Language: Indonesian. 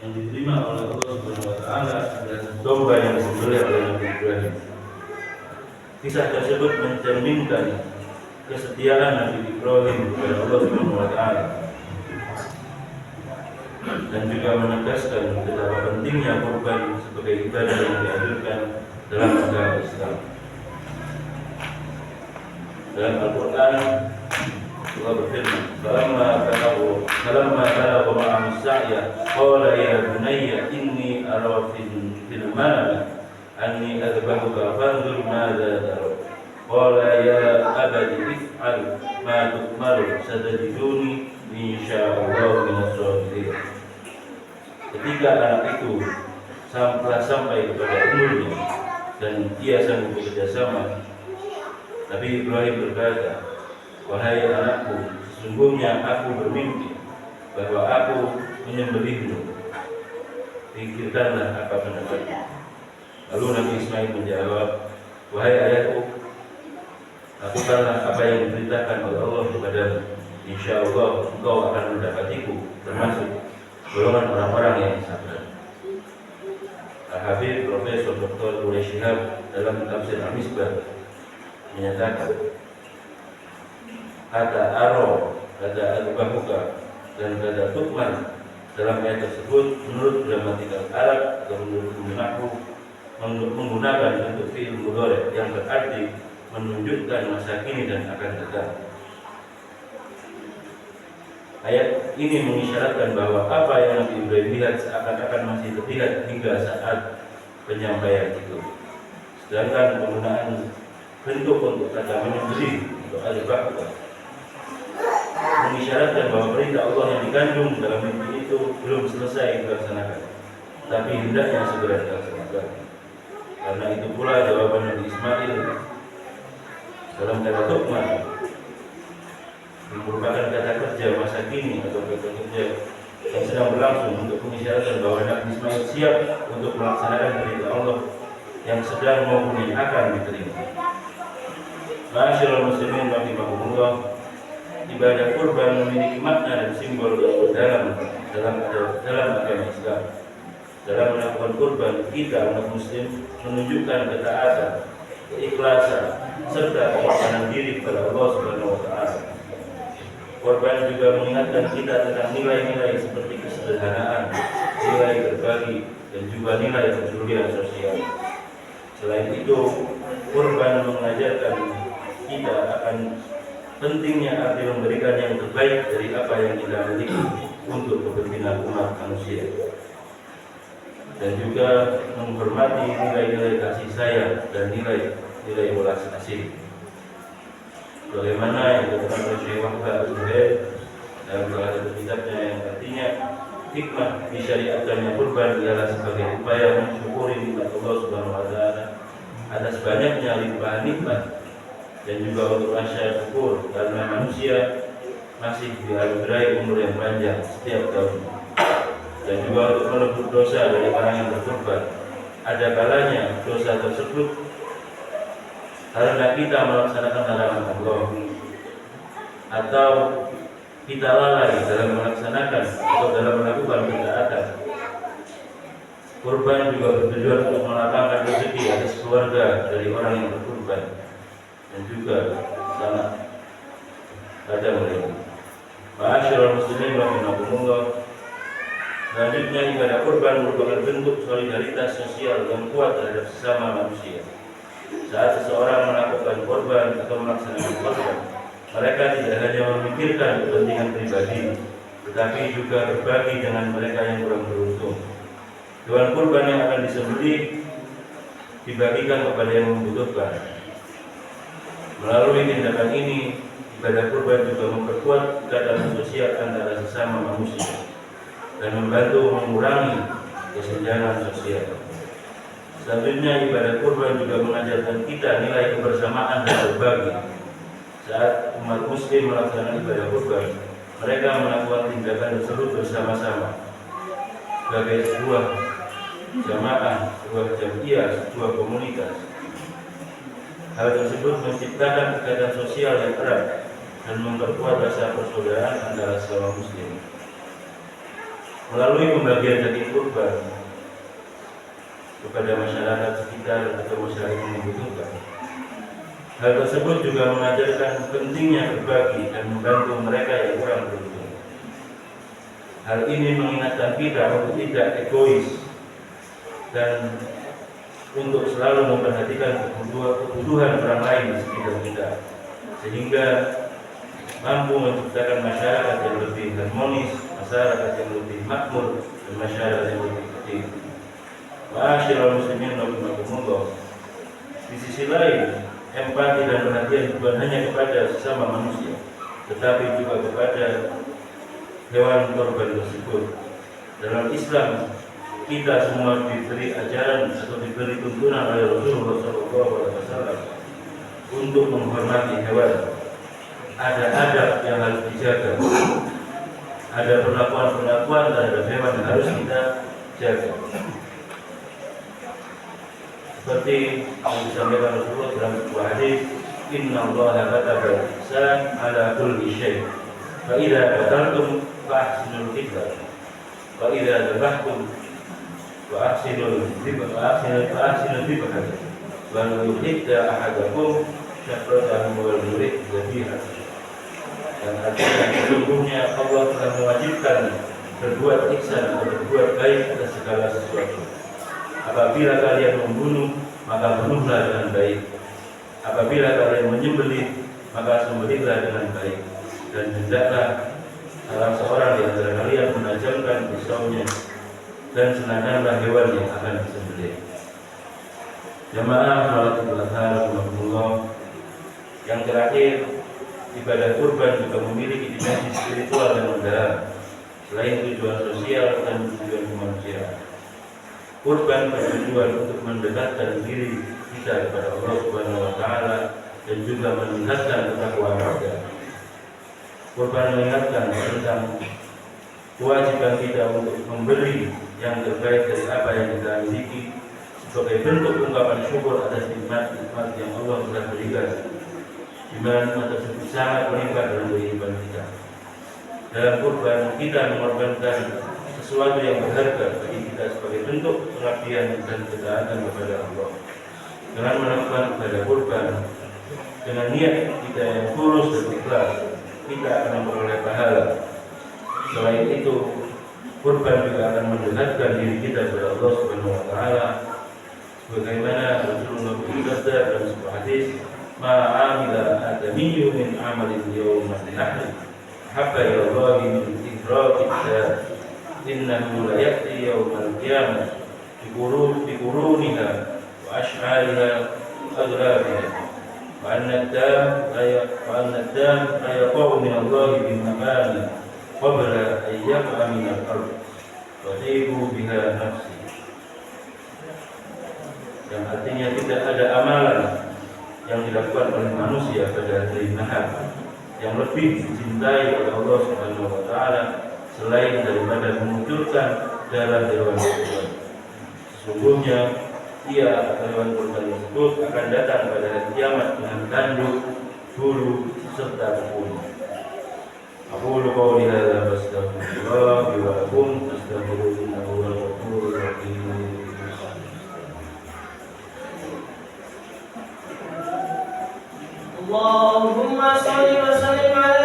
yang diterima oleh Allah Subhanahu wa taala adalah domba yang disembelih oleh Nabi Ibrahim. Kisah tersebut mencerminkan kesetiaan Nabi Ibrahim kepada Allah Subhanahu wa taala dan juga menegaskan betapa pentingnya kurban sebagai ibadah yang dianjurkan dalam agama Islam. Dalam Al-Quran Allah berfirman, "Falamma balagha ma'ahu as-sa'ya qala ya bunayya inni ara fil manami anni adbahuka fanzur madza tara." Qala ya abati if'al ma tu'maru satajiduni insyaallah minas sabirin. Ketika anak itu sampai kepada umurnya dan ia sanggup bekerja sama, Nabi Ibrahim berkata, "Wahai anakku, sesungguhnya aku bermimpi bahwa aku menyembelihmu. Pikirkanlah apa pendapatmu." Lalu Nabi Ismail menjawab, "Wahai ayahku, lakukanlah apa yang diperintahkan oleh Allah kepadamu. Insya Allah engkau akan mendapatiku termasuk golongan orang-orang yang sabar." Al-Habib Profesor Dr. Quraish Shihab dalam tafsir Al-Misbah menyatakan kata aro, kata al-bahuka, dan kata tukman dalam ayat tersebut menurut gramatikal Arab atau menurut nahwu menggunakan bentuk fi'il mudhari yang berarti menunjukkan masa kini dan akan datang. Ayat ini mengisyaratkan bahwa apa yang Nabi Ibrahim lihat seakan-akan masih terlihat hingga saat penyampaian itu. Sedangkan penggunaan bentuk untuk kata menyembelih untuk al-bahuka mengisyaratkan bahwa perintah Allah yang dikandung dalam mimpi itu belum selesai dilaksanakan, tapi hendaknya segera dilaksanakan. Karena itu pula jawaban Nabi Ismail dalam kata tukman yang merupakan kata kerja masa kini atau kata kerja yang sedang berlangsung untuk mengisyaratkan bahwa Nabi Ismail siap untuk melaksanakan perintah Allah yang sedang maupun yang akan diterima. Ma'asyiral muslimin rahimakumullah, ibadah kurban memiliki makna dan simbol yang dalam agama Islam. Dalam melakukan kurban, kita umat muslim menunjukkan ketaatan, keikhlasan, serta penghormatan diri kepada Allah Subhanahu wa taala. Kurban juga mengingatkan kita tentang nilai-nilai seperti kesederhanaan, nilai berbagi, dan juga nilai kepedulian sosial. Selain itu, kurban mengajarkan kita akan pentingnya arti memberikan yang terbaik dari apa yang kita miliki untuk kepentingan umat manusia, dan juga menghormati nilai-nilai kasih sayang dan nilai welas asih. Bagaimana yang dikatakan oleh Syekh Wahbah Al-Zuhair dalam salah satu kitabnya yang artinya hikmah disyariatkannya kurban ialah sebagai upaya mensyukuri nikmat Allah Subhanahu wa taala atas banyaknya limpahan nikmat, dan juga untuk rasa syukur karena manusia masih dianugerahi umur yang panjang setiap tahun, dan juga untuk menebus dosa dari orang yang berkorban. Ada kalanya dosa tersebut karena kita melaksanakan larangan Allah atau kita lalai dalam melaksanakan atau dalam melakukan ketaatan. Kurban juga bertujuan untuk melapangkan rezeki atas keluarga dari orang yang berkurban dan juga sangat pada mereka. Ma'asyiral muslimin rahimakumullah, selanjutnya ibadah kurban merupakan bentuk solidaritas sosial yang kuat terhadap sesama manusia. Saat seseorang melakukan kurban atau melaksanakan kurban, mereka tidak hanya memikirkan kepentingan pribadi, tetapi juga berbagi dengan mereka yang kurang beruntung. Hewan kurban yang akan disembelih dibagikan kepada yang membutuhkan. Melalui tindakan ini, ibadah kurban juga memperkuat ikatan sosial antara sesama manusia dan membantu mengurangi kesenjangan sosial. Selanjutnya, ibadah kurban juga mengajarkan kita nilai kebersamaan dan berbagi. Saat umat muslim melaksanakan ibadah kurban, mereka melakukan tindakan tersebut bersama-sama sebagai sebuah jamaah, sebuah jamiah, sebuah komunitas. Hal tersebut menciptakan ikatan sosial yang erat dan memperkuat rasa persaudaraan antara sesama muslim. melalui pembagian daging kurban kepada masyarakat sekitar atau masyarakat yang membutuhkan. Hal tersebut juga mengajarkan pentingnya berbagi dan membantu mereka yang kurang beruntung. Hal ini mengingatkan kita untuk tidak egois dan untuk selalu memperhatikan kebutuhan orang lain di sekitar kita, sehingga mampu menciptakan masyarakat yang lebih harmonis, masyarakat yang lebih makmur, dan masyarakat yang lebih kecil. Ma'asyiral muslimin rahimakumullah. Di sisi lain, empati dan perhatian bukan hanya kepada sesama manusia, tetapi juga kepada hewan korban tersebut. Dalam Islam, kita semua diberi ajaran atau diberi tuntunan oleh Rasulullah SAW untuk menghormati hewan. Ada adab yang harus dijaga, ada perlakuan-perlakuan terhadap hewan yang harus kita jaga. Seperti yang disampaikan Rasulullah dalam sebuah hadis, Inna Allaha kataba al-ihsan ala kulli syai'. Fa idza qataltum fa ahsinul qitla. Fa idza dzabhtum fa ahsinul dzibha. Wa la yuhidda ahadakum syafratahu wal yurid dzabihah. Dan artinya sesungguhnya Allah telah mewajibkan berbuat ihsan atau berbuat baik atas segala sesuatu. Apabila kalian membunuh, maka bunuhlah dengan baik. Apabila kalian menyembelih, maka sembelihlah dengan baik. Dan hendaklah salah seorang di antara kalian menajamkan pisaunya dan senanganlah hewan yang akan disembelih. Jamaah sholatul adha rahimahumullah. Yang terakhir, ibadah kurban juga memiliki dimensi spiritual yang mendalam, selain tujuan sosial dan tujuan kemanusiaan. Kurban bertujuan untuk mendekatkan diri kita kepada Allah Subhanahu wa Ta'ala dan juga meningkatkan ketakwaan kita. Kurban mengingatkan tentang kewajiban kita untuk memberi yang terbaik dari apa yang kita miliki sebagai bentuk ungkapan syukur atas nikmat-nikmat yang Allah telah berikan, di mana tersebut sangat melimpah dalam kehidupan kita. Dalam kurban kita mengorbankan sesuatu yang berharga bagi kita sebagai bentuk pengabdian dan ketaatan kepada Allah. Dengan melakukan ibadah kurban dengan niat kita yang tulus dan ikhlas, kita akan memperoleh pahala. Selain itu, kurban juga akan mendekatkan diri kita kepada Allah Subhanahu wa Ta'ala, sebagaimana Rasulullah bersabda dalam sebuah hadis, "Ma'amila adamiyyu min amalin yawma li-ahli habba ila Allah min idraki innahu la ya'ti yawmal qiyamah biquruniha wa ash'ariha adrabiha wa anna ad-dam la yaqa'u min Allah bi makani qabla an yaqa min al-ard wa tibu biha nafsi." Yang artinya tidak ada amalan yang dilakukan oleh manusia pada hari nahar yang lebih dicintai oleh Allah Subhanahu wa Ta'ala selain daripada mengucurkan darah hewan kurban. Sesungguhnya ia atau hewan kurban tersebut akan datang pada hari kiamat dengan tanduk, bulu serta kuku. Aqulu qawli hadza wastaghfirullah li wa lakum fastaghfiruhu innahu huwal ghafurur rahim. Allahumma shalli wa sallim ala